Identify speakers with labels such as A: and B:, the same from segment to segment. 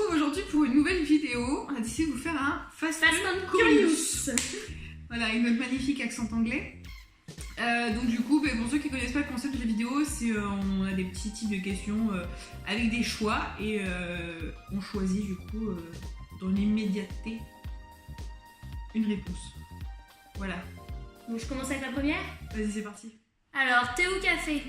A: retrouve aujourd'hui pour une nouvelle vidéo. On a décidé de vous faire un Fast and Curious. Voilà, avec notre magnifique accent anglais. Donc du coup, pour ceux qui ne connaissent pas le concept de la vidéo, c'est on a des petits types de questions avec des choix et on choisit du coup dans l'immédiateté une réponse. Voilà.
B: Donc je commence avec la première.
A: Vas-y, c'est parti.
B: Alors, thé ou café?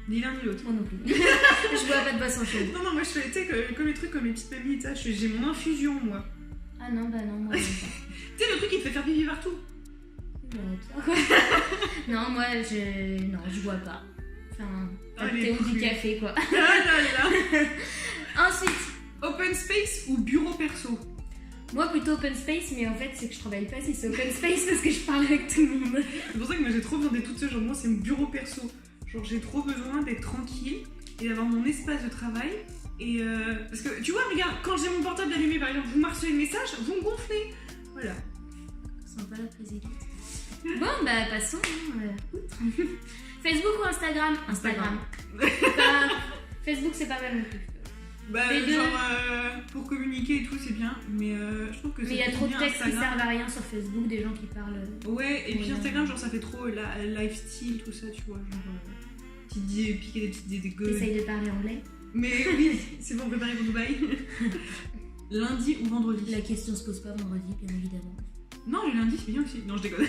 A: Ni l'un ni l'autre.
B: Moi non plus. Je bois pas de boisson chaude.
A: Non, moi je fais, tu sais, comme les trucs comme les petites mamies, j'ai mon infusion moi.
B: Ah non, bah non, moi
A: Tu sais, le truc qui te fait faire pipi partout.
B: Non, moi je bois pas. Enfin,
A: Ah,
B: du thé ou du café quoi.
A: Ah là là.
B: Ensuite,
A: Open space ou bureau perso?
B: moi plutôt open space, mais en fait c'est que je travaille pas si c'est open space parce que je parle avec tout le monde.
A: C'est pour ça que moi j'ai trop besoin d'être toute seule, genre moi c'est mon bureau perso. Genre j'ai trop besoin d'être tranquille et d'avoir mon espace de travail. Et parce que tu vois, regarde, quand j'ai mon portable allumé par exemple, vous m'harcelez le message, vous me gonflez. Voilà.
B: Sympa la présidente. Bon bah passons. Facebook ou Instagram? Instagram. Facebook c'est pas mal non plus.
A: Bah
B: Les deux.
A: genre pour communiquer et tout c'est bien, mais je trouve que c'est
B: Mais il y a trop de
A: bien
B: textes qui
A: Instagram.
B: servent à rien sur Facebook, des gens qui parlent.
A: Ouais, et puis
B: Ouais.
A: Instagram genre ça fait trop lifestyle tout ça, tu vois, genre piquer des petites idées de gueule.
B: T'essayes de parler anglais.
A: Mais oui, c'est bon, préparé pour Dubaï. Lundi ou vendredi?
B: La question se pose pas vendredi, bien évidemment.
A: Non, le lundi c'est bien aussi. Non, je déconne.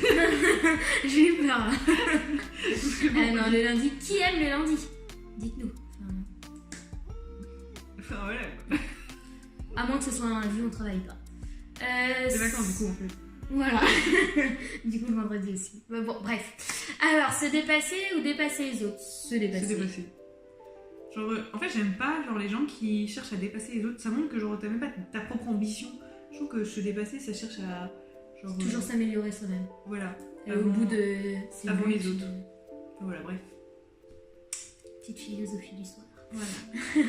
B: J'ai eu peur.
A: Parce que bon,
B: Non, le lundi. Qui aime le lundi? Dites-nous.
A: enfin voilà.
B: À moins que ce soit un lundi, on travaille pas.
A: Des vacances du coup en fait.
B: Voilà. Du coup, le vendredi aussi. Mais bon, bref. Alors, se dépasser ou dépasser les autres? Se dépasser.
A: C'est dépassé. Genre, en fait, j'aime pas genre les gens qui cherchent à dépasser les autres. Ça montre que genre t'as même pas ta propre ambition. Je trouve que se dépasser, ça cherche à genre
B: Toujours s'améliorer soi-même.
A: voilà.
B: Et au bout de. c'est
A: avant
B: une
A: les
B: petite-
A: autres. Enfin, voilà, bref.
B: Petite philosophie du soir.
A: Voilà.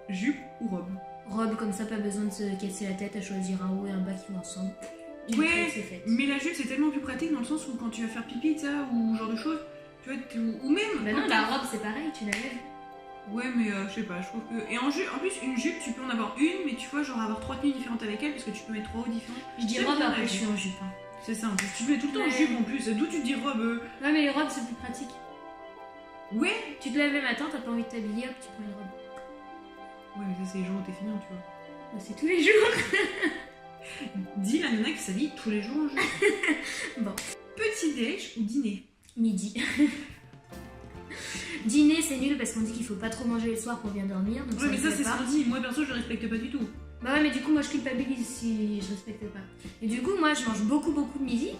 A: Jupe ou robe?
B: Robe, comme ça, pas besoin de se casser la tête à choisir un haut et un bas qui vont ensemble. Du
A: Ouais,
B: coup, c'est fait.
A: mais la jupe c'est tellement plus pratique dans le sens où quand tu vas faire pipi, ça, ou genre de choses, tu vois, ou même.
B: Bah
A: quand
B: non, la robe, c'est pareil, tu la lèves.
A: Ouais, mais je sais pas, je trouve que. Et en plus, une jupe, tu peux en avoir une, mais tu vois, genre avoir 3 tenues différentes avec elle, parce que tu peux mettre 3 hauts différents.
B: Je dis
A: J'aime
B: robe,
A: bien
B: après
A: la
B: je suis
A: jupe.
B: en jupe. Hein.
A: C'est ça, en plus. Tu mets tout le temps en
B: Ouais.
A: jupe en plus. D'où tu te dis robe
B: Ouais, mais les robes, c'est plus pratique.
A: Ouais.
B: Tu te lèves le matin, t'as pas envie de t'habiller, hop, tu prends une robe.
A: Ouais, mais ça, c'est les jours où t'es fini, tu vois.
B: Bah, c'est tous les jours.
A: Dis la nana qui s'habille tous les jours en jupe.
B: Bon.
A: Petit déj ou dîner?
B: Midi. Dîner, c'est nul parce qu'on dit qu'il faut pas trop manger le soir pour bien dormir. Donc
A: Ouais, mais
B: me
A: ça,
B: plaît
A: c'est
B: pas.
A: ce qu'on dit. Moi, perso, je le respecte pas du tout.
B: Bah ouais, mais du coup, moi je culpabilise si je respecte pas. Et du coup, moi je mange beaucoup de midi.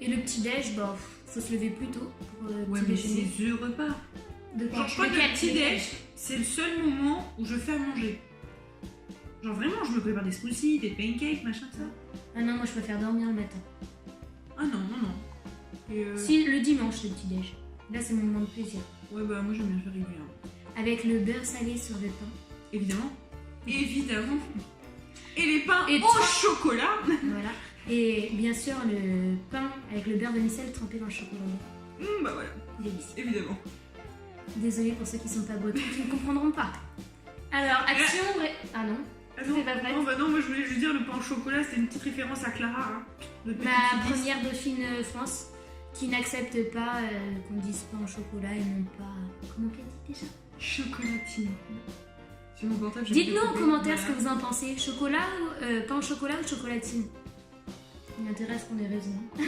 B: Et le petit-déj, bah, faut se lever plus tôt pour
A: Ouais,
B: petit
A: mais
B: déjeuner.
A: c'est the repas.
B: De quoi?
A: Genre, je crois que
B: Lequel?
A: le petit déj, c'est le seul moment où je fais à manger. Genre, vraiment, je me prépare des smoothies, des pancakes, machin, ça.
B: Ah non, moi je préfère dormir le matin.
A: Ah non, non, non. Et
B: Si, le dimanche, le petit-déj. Là, c'est mon moment de plaisir.
A: ouais, bah, moi, j'aime bien faire régulièrement.
B: Avec le beurre salé sur le pain.
A: Évidemment. Évidemment. Et les pains
B: Et
A: au
B: toi
A: chocolat.
B: Voilà. Et bien sûr, le pain avec le beurre de micelle trempé dans le chocolat.
A: Bah voilà,
B: Délicieux.
A: évidemment.
B: Désolée pour ceux qui sont pas bretons, qui ne comprendront pas. Alors, action... Ah non.
A: Ah non,
B: C'est pas vrai.
A: non, bah non, moi je voulais juste dire le pain au chocolat, c'était une petite référence à Clara. Hein, de Petit
B: Ma
A: Fils.
B: première dauphine France qui n'accepte pas qu'on dise pain au chocolat et non pas... Comment qu'elle dit déjà?
A: Chocolatine. Sur mon portable, j'ai
B: Dites-nous en
A: découpé,
B: commentaire ce
A: voilà.
B: que vous en pensez. Chocolat ou pain au chocolat ou chocolatine? Il m'intéresse qu'on ait raison.
A: Oui,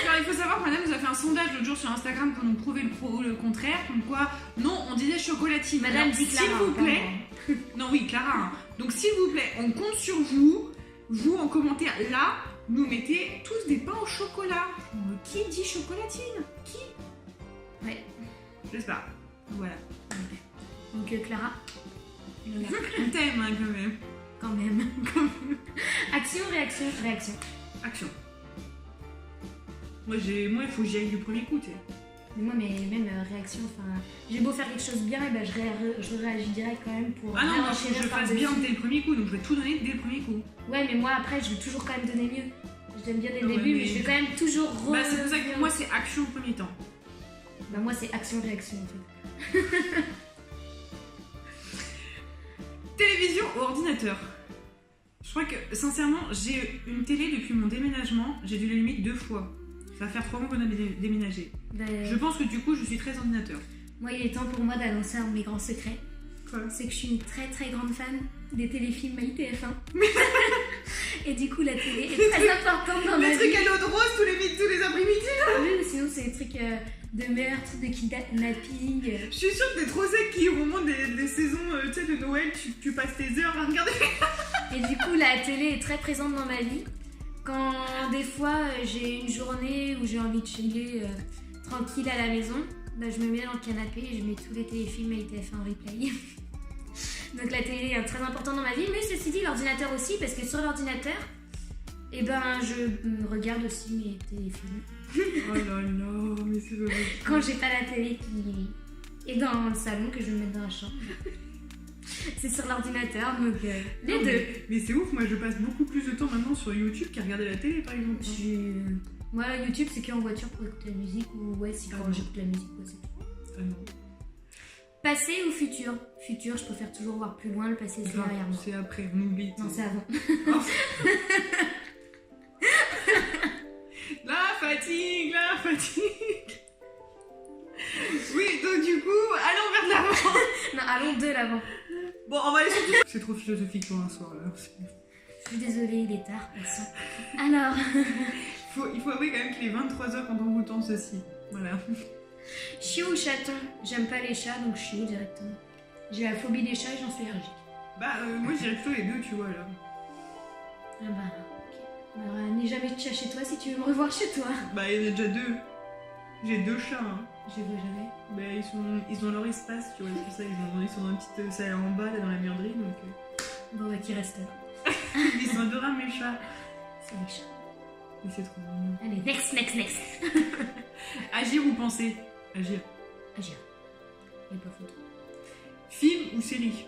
A: parce qu'il faut savoir que madame nous a fait un sondage l'autre jour sur Instagram pour nous prouver le contraire. Comme quoi, non, on disait chocolatine.
B: Madame
A: Alors,
B: dit Clara.
A: s'il vous
B: pas
A: plaît.
B: moi.
A: Non, oui, Clara. Hein. Donc, s'il vous plaît, on compte sur vous. Vous, en commentaire, là, nous mettez tous des pains au chocolat. Qui dit chocolatine? Qui?
B: Ouais.
A: Je sais pas. Voilà.
B: Donc Clara,
A: On t'aime, hein, quand même.
B: quand même. Action, réaction, réaction.
A: Action. Moi, il faut que j'y aille du premier coup, tu sais.
B: Mais moi, même réaction, enfin, j'ai beau faire quelque chose bien, et ben je réagis direct quand même pour
A: Ah non, moi, faut que
B: renchérir
A: je fasse
B: par-dessus.
A: bien dès le premier coup, donc je vais tout donner dès le premier coup.
B: Ouais, mais moi après, je veux toujours quand même donner mieux. Je donne bien dès le
A: Ouais,
B: début, mais
A: mais-
B: je vais quand même toujours
A: Bah, c'est pour ça que moi, c'est action au premier temps.
B: Bah, moi, c'est action, réaction en fait.
A: Télévision ou ordinateur? Je crois que, sincèrement, j'ai une télé depuis mon déménagement. J'ai dû l'allumer 2 fois. Ça va faire 3 mois qu'on a déménagé. Je pense que du coup, je suis très ordinateur.
B: Moi, il est temps pour moi d'annoncer un de mes grands secrets.
A: Quoi?
B: C'est que je suis une très très grande fan des téléfilms MyTF1. Et du coup, la télé est très importante dans ma vie.
A: Les trucs à l'eau de rose tous les après-midi.
B: Oui, mais sinon, c'est des trucs de meurtre, de kidnapping.
A: Je suis sûre que t'es trop sec qui, au moment des saisons tu sais, de Noël, tu passes tes heures à regarder.
B: Et du coup, la télé est très présente dans ma vie. Quand des fois j'ai une journée où j'ai envie de chiller tranquille à la maison, bah, je me mets dans le canapé et je mets tous les téléfilms MyTF1 en replay. Donc la télé est très importante dans ma vie, mais ceci dit, l'ordinateur aussi, parce que sur l'ordinateur, eh ben, je regarde aussi mes téléfilms.
A: Oh là là, mais c'est vrai.
B: Quand j'ai pas la télé qui est dans le salon, que je vais me mettre dans la chambre. C'est sur l'ordinateur, donc les deux.
A: Mais c'est ouf, moi je passe beaucoup plus de temps maintenant sur YouTube qu'à regarder la télé par exemple.
B: Moi, YouTube, c'est qu'en voiture pour écouter la musique, ou ouais, c'est quand j'écoute la musique, ouais, c'est tout.
A: Ah non.
B: Passé ou futur? Futur, je préfère toujours voir plus loin, le passé c'est derrière moi.
A: C'est après, on oublie.
B: Non, c'est avant.
A: Oh. La fatigue. Oui, donc du coup, allons vers l'avant.
B: Non, allons de l'avant.
A: Bon, on va aller sur... C'est trop philosophique pour un soir là.
B: Je suis désolée, il est tard, passons. Alors...
A: Il faut avouer quand même qu'il est 23h quand on vous tente ceci. Voilà.
B: Chiot ou chaton? J'aime pas les chats, donc chiot directement. J'ai la phobie des chats et j'en suis allergique.
A: Bah, moi je dirais plutôt les deux, tu vois là.
B: Ah bah, ok. Alors, n'aie jamais de chat chez toi si tu veux me revoir chez toi.
A: Bah, il y en a déjà 2. J'ai 2 chats, hein.
B: Je vois jamais.
A: Bah, ils ont leur espace, tu vois, c'est pour ça, ils sont dans une petite salle en bas, là, dans la mûrerie, donc...
B: Bon, bah, qui reste là.
A: Ils sont adorables, mes chats.
B: C'est les chats.
A: Mais c'est trop mignon.
B: Allez, next.
A: Agir ou penser? Agir.
B: Agir. Il n'y a pas photo.
A: Film ou série?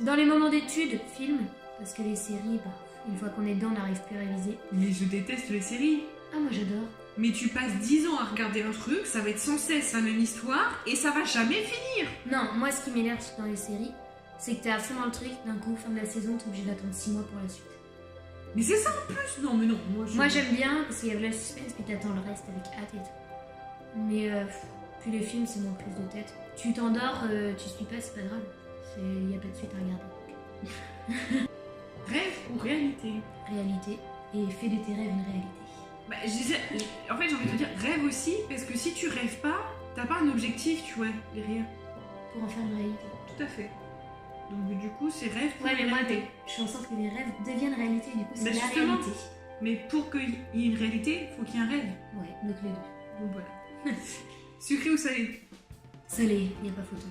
B: Dans les moments d'études, film. Parce que les séries, bah, une fois qu'on est dedans, on n'arrive plus à réviser.
A: Mais je déteste les séries.
B: Ah, moi j'adore.
A: Mais tu passes 10 ans à regarder un truc, ça va être sans cesse la même histoire, et ça va jamais finir.
B: Non, moi ce qui m'énerve dans les séries, c'est que t'es à fond dans le truc, d'un coup, fin de la saison, t'es obligé d'attendre 6 mois pour la suite.
A: Mais c'est ça en plus. Non, mais non.
B: Moi j'aime bien, parce qu'il y a le suspense, puis t'attends le reste avec hâte et tout. Mais puis les films, c'est moins prise de tête. Tu t'endors, tu suis pas, c'est pas grave. Il n'y a pas de suite à regarder.
A: Rêve ou réalité?
B: Réalité. Et fais de tes rêves une réalité.
A: Bah, je disais, en fait, j'ai envie de te dire rêve aussi, parce que si tu rêves pas, t'as pas un objectif, tu vois, derrière.
B: Pour en faire une réalité.
A: Tout à fait. Donc, du coup, c'est rêve pour
B: ouais, mais moi,
A: réalité.
B: je fais en sorte que les rêves deviennent réalité, du coup, c'est
A: Bah,
B: la
A: justement.
B: réalité.
A: Mais pour qu'il y ait une réalité, il faut qu'il y ait un rêve.
B: Ouais, donc les deux.
A: Donc voilà. Sucré ou salé?
B: Salé, il n'y a pas photo.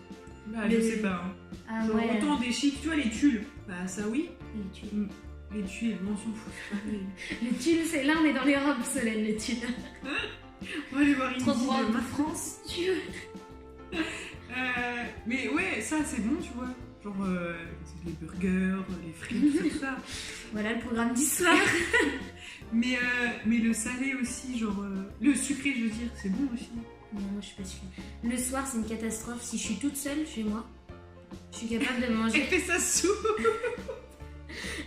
A: Bah, je sais pas. Hein.
B: Ah
A: genre,
B: ouais.
A: autant des chics, tu vois, les tulles. Bah, ça oui.
B: Les tuiles.
A: Les tuiles, on s'en fout.
B: Le tulle, c'est là, on est dans les robes, Solène, le tulle.
A: On va aller voir une
B: Trop
A: petite
B: droit
A: de
B: de France, tulle.
A: Mais ouais, ça c'est bon, tu vois. Genre les burgers, les frites, tout ça.
B: Voilà le programme d'histoire.
A: mais le salé aussi, genre. Le sucré, je veux dire, c'est bon aussi.
B: Non, moi je suis pas sûre. Le soir, c'est une catastrophe. Si je suis toute seule chez moi, je suis capable de manger.
A: Elle fait sa soupe.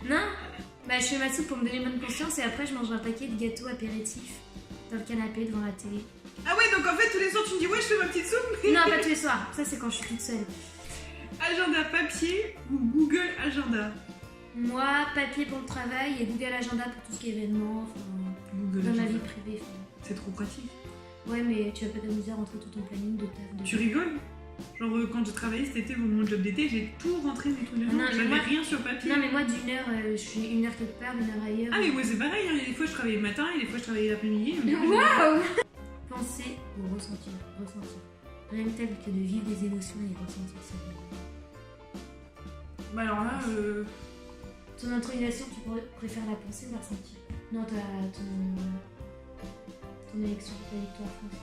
B: Non, bah je fais ma soupe pour me donner bonne conscience et après je mange un paquet de gâteaux apéritifs dans le canapé devant la télé.
A: Ah ouais, donc en fait tous les soirs tu me dis ouais je fais ma petite soupe.
B: Non, pas tous les soirs, ça c'est quand je suis toute seule.
A: Agenda papier ou Google Agenda?
B: Moi, papier pour le travail et Google Agenda pour tout ce qui est événements, dans ma vie privée.
A: C'est trop pratique.
B: Ouais, mais tu vas pas t'amuser à rentrer tout ton planning de taf.
A: Tu rigoles? Genre quand j'ai travaillé cet été pour mon job d'été, j'ai tout rentré dans mon truc de jour, j'avais rien sur papier.
B: Non mais moi d'une heure, je suis une heure quelque part, une heure ailleurs.
A: Ah mais moi c'est pareil, hein. Des fois je travaillais le matin et des fois je travaillais l'après-midi.
B: Waouh! Penser ou ressentir. Rien de tel que de vivre des émotions et ressentir ça.
A: Bah alors là,
B: Ton intronisation, tu préfères la penser ou la ressentir? Non, ton élection, ta victoire France.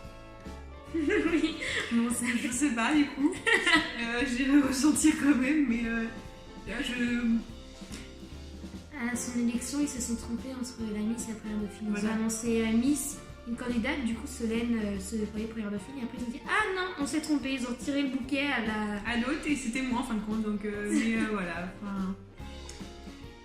B: Oui, bon, ça
A: je sais pas du coup. J'irai ressentir quand même, mais là
B: À son élection, ils se sont trompés entre la Miss et la première dauphine. Ils
A: voilà.
B: ont annoncé Miss, une candidate, du coup Solène se voyait première dauphine, et après ils ont dit ah non, on s'est trompé, ils ont tiré le bouquet à
A: l'autre et c'était moi en fin de compte, donc mais voilà.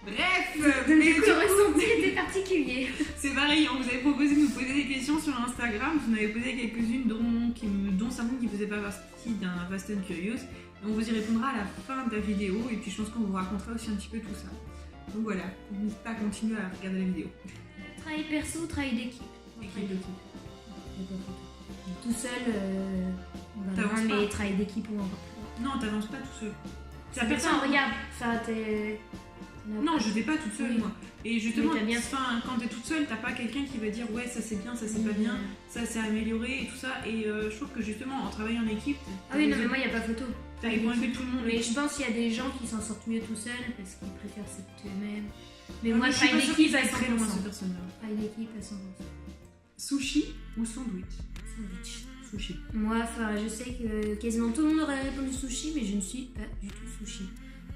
A: Bref,
B: Mais
A: mais
B: du coup, le ressenti était particulier.
A: c'est pareil, on vous avait proposé de nous poser des questions sur Instagram, vous en avez posé quelques-unes dont certaines qui ne faisaient pas partie d'un Fast and Curious. On vous y répondra à la fin de la vidéo et puis je pense qu'on vous racontera aussi un petit peu tout ça. Donc voilà, n'hésitez pas à continuer à regarder la vidéo.
B: Travail perso, travail d'équipe.
A: Équipe d'équipe.
B: Tout seul, on va
A: T'avances
B: loin, mais
A: pas.
B: travail d'équipe, on va encore plus loin.
A: Non, t'avances pas tout seul.
B: Ça personne, regarde, enfin, t'es...
A: Non, je vais pas toute seule,
B: Oui.
A: moi. Et justement,
B: Mais t'as bien
A: quand t'es toute seule, t'as pas quelqu'un qui va dire ouais, ça c'est bien, ça c'est pas bien, ça c'est amélioré et tout ça. Et je trouve que justement, en travaillant en équipe,
B: Ah oui, non, mais moi, il n'y a pas photo.
A: t'as les points de vue de tout le monde.
B: Mais je pense qu'il y a des gens qui s'en sortent mieux tout seuls parce qu'ils préfèrent s'écouter eux-mêmes. Mais
A: Ah,
B: moi,
A: je suis
B: travail
A: pas sûre
B: d'équipe
A: qu'ils
B: à
A: aillent très loin,
B: 100%.
A: ces personnes-là.
B: Travail d'équipe à 100%.
A: Sushi ou sandwich?
B: Sandwich.
A: Sushi.
B: Moi, enfin, je sais que quasiment tout le monde aurait répondu sushi, mais je ne suis pas du tout sushi.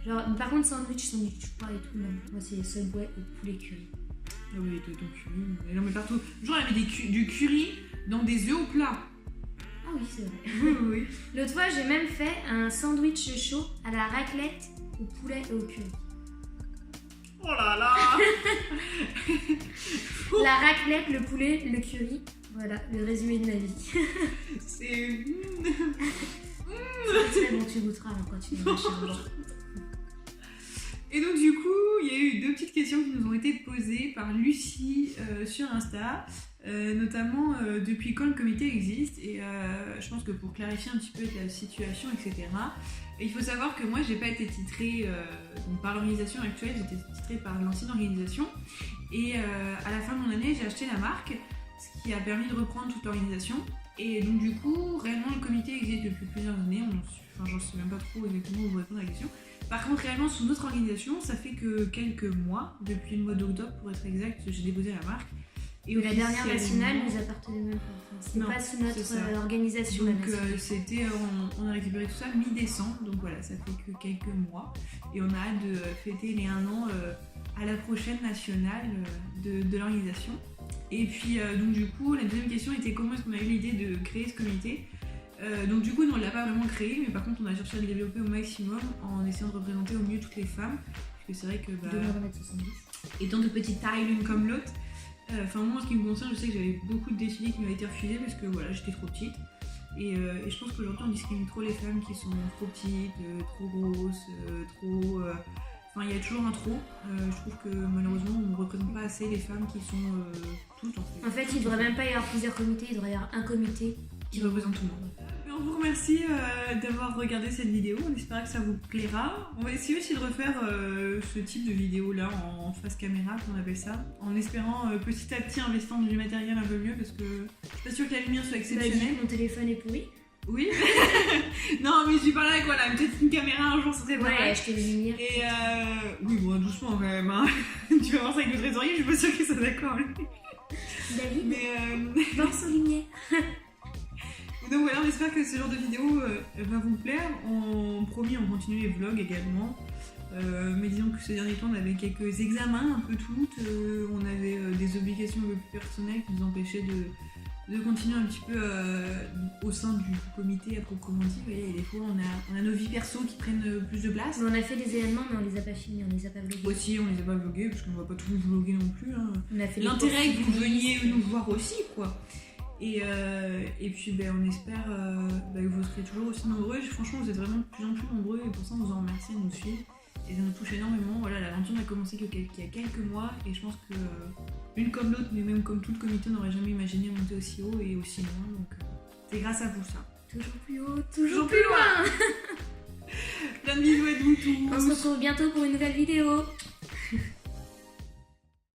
B: Genre, par contre, sandwich froid et tout, non. Moi, c'est Subway ou poulet curry.
A: Ah oui, ton curry. Mais non, mais partout. Genre, elle met du curry dans des œufs au plat.
B: Ah oui, c'est vrai.
A: Oui, oui, oui.
B: L'autre fois, j'ai même fait un sandwich chaud à la raclette au poulet et au curry.
A: Oh là là.
B: La raclette, le poulet, le curry. Voilà, le résumé de ma vie.
A: C'est.
B: C'est très bon, tu goûteras quand tu viendras chez moi.
A: Et donc du coup, il y a eu deux petites questions qui nous ont été posées par Lucie sur Insta, notamment depuis quand le comité existe, et je pense que pour clarifier un petit peu la situation, etc. Et il faut savoir que moi, j'ai pas été titrée donc par l'organisation actuelle, j'étais titrée par l'ancienne organisation, et à la fin de mon année, j'ai acheté la marque, ce qui a permis de reprendre toute l'organisation. Et donc du coup, réellement, le comité existe depuis plusieurs années, j'en sais même pas trop exactement où vous répondre à la question. Par contre, réellement, sous notre organisation, ça fait que quelques mois, depuis le mois d'octobre pour être exact, j'ai déposé la marque. Et
B: La dernière
A: officiellement-
B: nationale nous appartenait même pas. Enfin, c'était
A: Non,
B: pas sous
A: c'est ça.
B: notre organisation. la
A: Donc
B: nationale.
A: c'était, on a récupéré tout ça mi-décembre, donc voilà, ça fait que quelques mois. Et on a hâte de fêter les 1 an à la prochaine nationale de l'organisation. Et puis donc du coup, la deuxième question était comment est-ce qu'on a eu l'idée de créer ce comité. Donc du coup, nous on l'a pas vraiment créé, mais par contre on a cherché à le développer au maximum en essayant de représenter au mieux toutes les femmes. Parce que c'est vrai que
B: 2,70 m.
A: étant de petite taille l'une comme l'autre, moi en ce qui me concerne, je sais que j'avais beaucoup de défilés qui m'avaient été refusés parce que voilà, j'étais trop petite. Et je pense qu'aujourd'hui on discrimine trop les femmes qui sont trop petites, trop grosses, trop... Enfin, il y a toujours un trop. Je trouve que malheureusement on ne représente pas assez les femmes qui sont toutes en fait.
B: En fait, il devrait même pas y avoir plusieurs comités, il devrait y avoir un comité
A: Qui représente tout le monde. On vous remercie d'avoir regardé cette vidéo, on espère que ça vous plaira. On va essayer aussi de refaire ce type de vidéo là en face caméra, qu'on appelle ça, en espérant petit à petit investir dans du matériel un peu mieux parce que je suis pas sûre que la lumière soit
B: Bah, dis
A: exceptionnelle.
B: que mon téléphone est pourri.
A: Oui. Non mais je suis pas là quoi, là, peut-être une caméra un jour ça serait pas
B: Ouais,
A: mal.
B: acheter des lumières.
A: Et oui bon doucement quand même hein. Tu vas voir ça avec le trésorier, je suis pas sûre qu'il soit d'accord lui.
B: David,
A: Mais
B: pense aux lumières.
A: donc voilà, on espère que ce genre de vidéo va vous plaire. Promis, on continue les vlogs également. Mais disons que ces derniers temps, on avait quelques examens un peu toutes. On avait des obligations un peu plus personnelles qui nous empêchaient de continuer un petit peu au sein du comité à proprement dit. Vous voyez, des fois, on a nos vies perso qui prennent plus de place.
B: On a fait des événements, mais on les a pas filmés, on les a pas vlogués.
A: Aussi, on les a pas vlogués parce qu'on va pas tout vloguer non plus. Hein.
B: On a fait
A: L'intérêt est que vous
B: profils.
A: veniez nous voir aussi, quoi. Et puis on espère que vous serez toujours aussi nombreux. Franchement, vous êtes vraiment de plus en plus nombreux et pour ça, on vous en remercie de nous suivre. Et ça nous touche énormément. Voilà, l'aventure n'a commencé qu'il y a quelques mois et je pense que l'une comme l'autre, mais même comme tout le comité, n'aurait jamais imaginé monter aussi haut et aussi loin. Donc c'est grâce à vous ça.
B: Toujours plus haut, toujours plus loin.
A: Plein de bisous à nous tous.
B: On se retrouve bientôt pour une nouvelle vidéo.